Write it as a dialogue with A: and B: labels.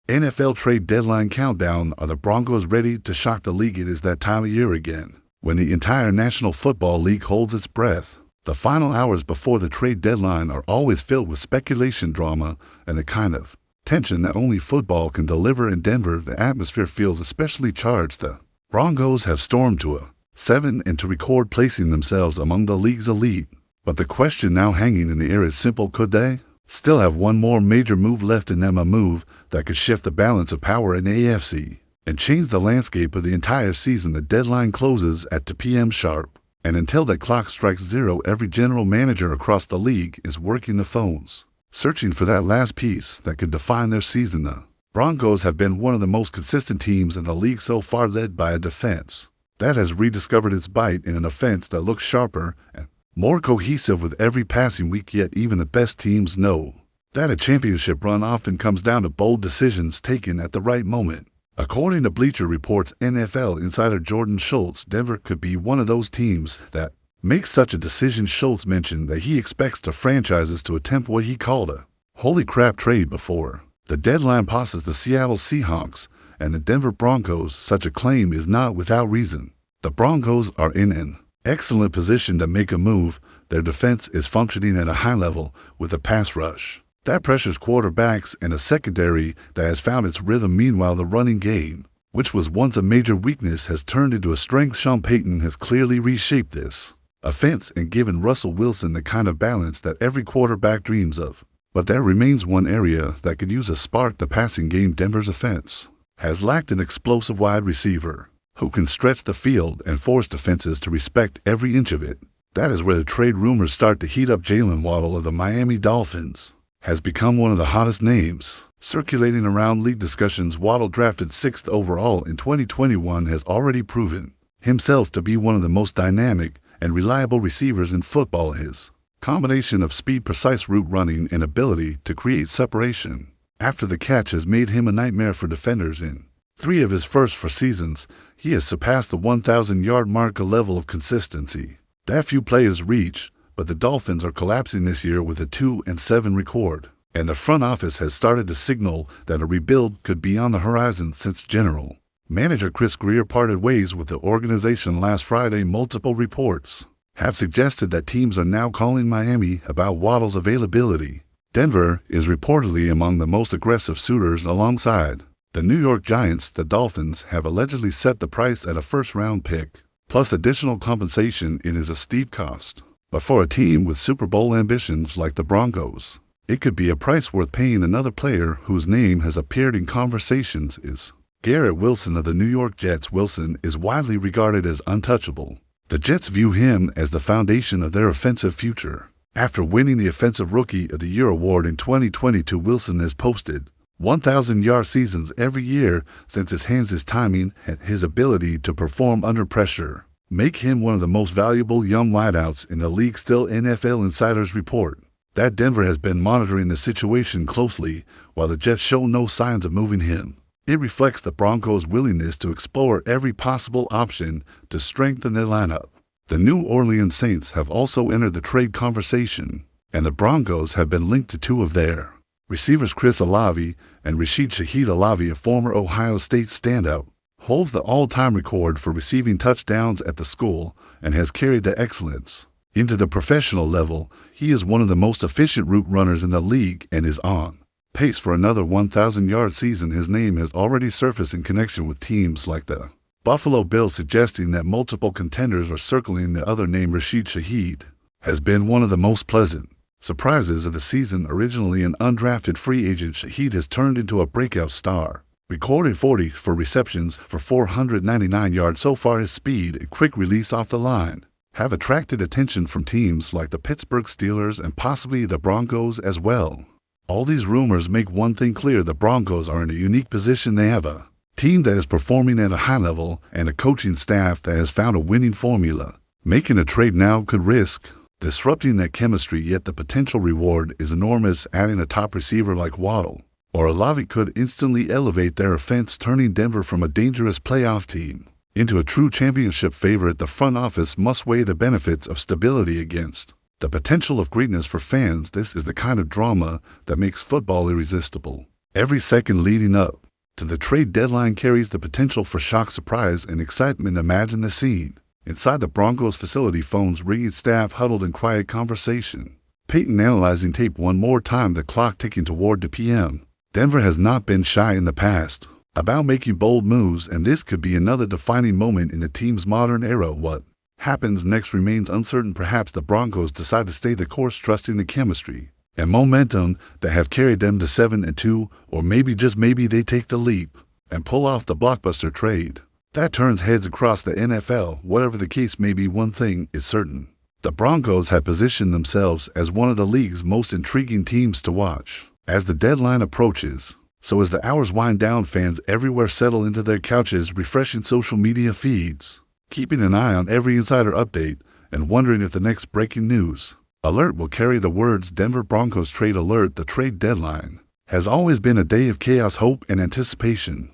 A: NFL trade deadline countdown. Are the Broncos ready to shock the league? It is that time of year again, when the entire National Football League holds its breath. The final hours before the trade deadline are always filled with speculation, drama, and the kind of tension that only football can deliver. In Denver, the atmosphere feels especially charged. The Broncos have stormed to a 7 and to record, placing themselves among the league's elite. But the question now hanging in the air is simple: could they still have one more major move left in them, a move that could shift the balance of power in the AFC and change the landscape of the entire season? The deadline closes at 2 p.m. sharp, and until that clock strikes zero, every general manager across the league is working the phones, searching for that last piece that could define their season. The Broncos have been one of the most consistent teams in the league so far, led by a defense that has rediscovered its bite in an offense that looks sharper and more cohesive with every passing week. Yet even the best teams know that a championship run often comes down to bold decisions taken at the right moment. According to Bleacher Report's NFL insider Jordan Schultz, Denver could be one of those teams that makes such a decision. Schultz mentioned that he expects the franchises to attempt what he called a holy crap trade before the deadline passes. The Seattle Seahawks and the Denver Broncos. Such a claim is not without reason. The Broncos are in an excellent position to make a move. Their defense is functioning at a high level with a pass rush that pressures quarterbacks and a secondary that has found its rhythm. Meanwhile, the running game, which was once a major weakness, has turned into a strength. Sean Payton has clearly reshaped this offense and given Russell Wilson the kind of balance that every quarterback dreams of. But there remains one area that could use a spark: the passing game. Denver's offense has lacked an explosive wide receiver who can stretch the field and force defenses to respect every inch of it. That is where the trade rumors start to heat up. Jalen Waddle of the Miami Dolphins has become one of the hottest names circulating around league discussions. Waddle, drafted 6th overall in 2021, has already proven himself to be one of the most dynamic and reliable receivers in football. His combination of speed, precise route running, and ability to create separation after the catch has made him a nightmare for defenders. In 3 of his first 4 seasons, he has surpassed the 1,000-yard mark, a level of consistency that few players reach. But the Dolphins are collapsing this year with a 2-7 record, and the front office has started to signal that a rebuild could be on the horizon. Since general manager Chris Greer parted ways with the organization last Friday, multiple reports have suggested that teams are now calling Miami about Waddle's availability. Denver is reportedly among the most aggressive suitors alongside the New York Giants. The Dolphins have allegedly set the price at a first-round pick, plus additional compensation. It is a steep cost, but for a team with Super Bowl ambitions like the Broncos, it could be a price worth paying. Another player whose name has appeared in conversations is Garrett Wilson of the New York Jets. Wilson is widely regarded as untouchable. The Jets view him as the foundation of their offensive future. After winning the Offensive Rookie of the Year award in 2022, Wilson has posted 1,000-yard seasons every year since. His hands, his timing, and his ability to perform under pressure make him one of the most valuable young wideouts in the league. Still, NFL insiders report that Denver has been monitoring the situation closely, while the Jets show no signs of moving him. It reflects the Broncos' willingness to explore every possible option to strengthen their lineup. The New Orleans Saints have also entered the trade conversation, and the Broncos have been linked to 2 of their receivers. Chris Olave and Rashid Shaheed. Olave, a former Ohio State standout, holds the all-time record for receiving touchdowns at the school and has carried the excellence into the professional level. He is one of the most efficient route runners in the league and is on pace for another 1,000-yard season. His name has already surfaced in connection with teams like the Buffalo Bills, suggesting that multiple contenders are circling. The other name, Rashid Shaheed, has been one of the most pleasant surprises of the season. Originally an undrafted free agent, Shaheed has turned into a breakout star, recording 44 receptions for 499 yards so far. His speed and quick release off the line have attracted attention from teams like the Pittsburgh Steelers and possibly the Broncos as well. All these rumors make one thing clear: the Broncos are in a unique position. They have a team that is performing at a high level and a coaching staff that has found a winning formula. Making a trade now could risk disrupting that chemistry, yet the potential reward is enormous. Adding a top receiver like Waddle or Olave could instantly elevate their offense, turning Denver from a dangerous playoff team into a true championship favorite. The front office must weigh the benefits of stability against the potential of greatness for fans. This is the kind of drama that makes football irresistible. Every second leading up to the trade deadline carries the potential for shock, surprise, and excitement. Imagine the scene. Inside the Broncos facility, phones ringing, staff huddled in quiet conversation. Peyton analyzing tape one more time, the clock ticking toward the PM. Denver has not been shy in the past about making bold moves, and this could be another defining moment in the team's modern era. What happens next remains uncertain. Perhaps the Broncos decide to stay the course, trusting the chemistry and momentum that have carried them to 7-2, or maybe, just maybe, they take the leap and pull off the blockbuster trade that turns heads across the NFL. Whatever the case may be, one thing is certain. The Broncos have positioned themselves as one of the league's most intriguing teams to watch. As the deadline approaches, so as the hours wind down, fans everywhere settle into their couches, refreshing social media feeds, keeping an eye on every insider update, and wondering if the next breaking news alert will carry the words Denver Broncos trade alert. The trade deadline has always been a day of chaos, hope, and anticipation.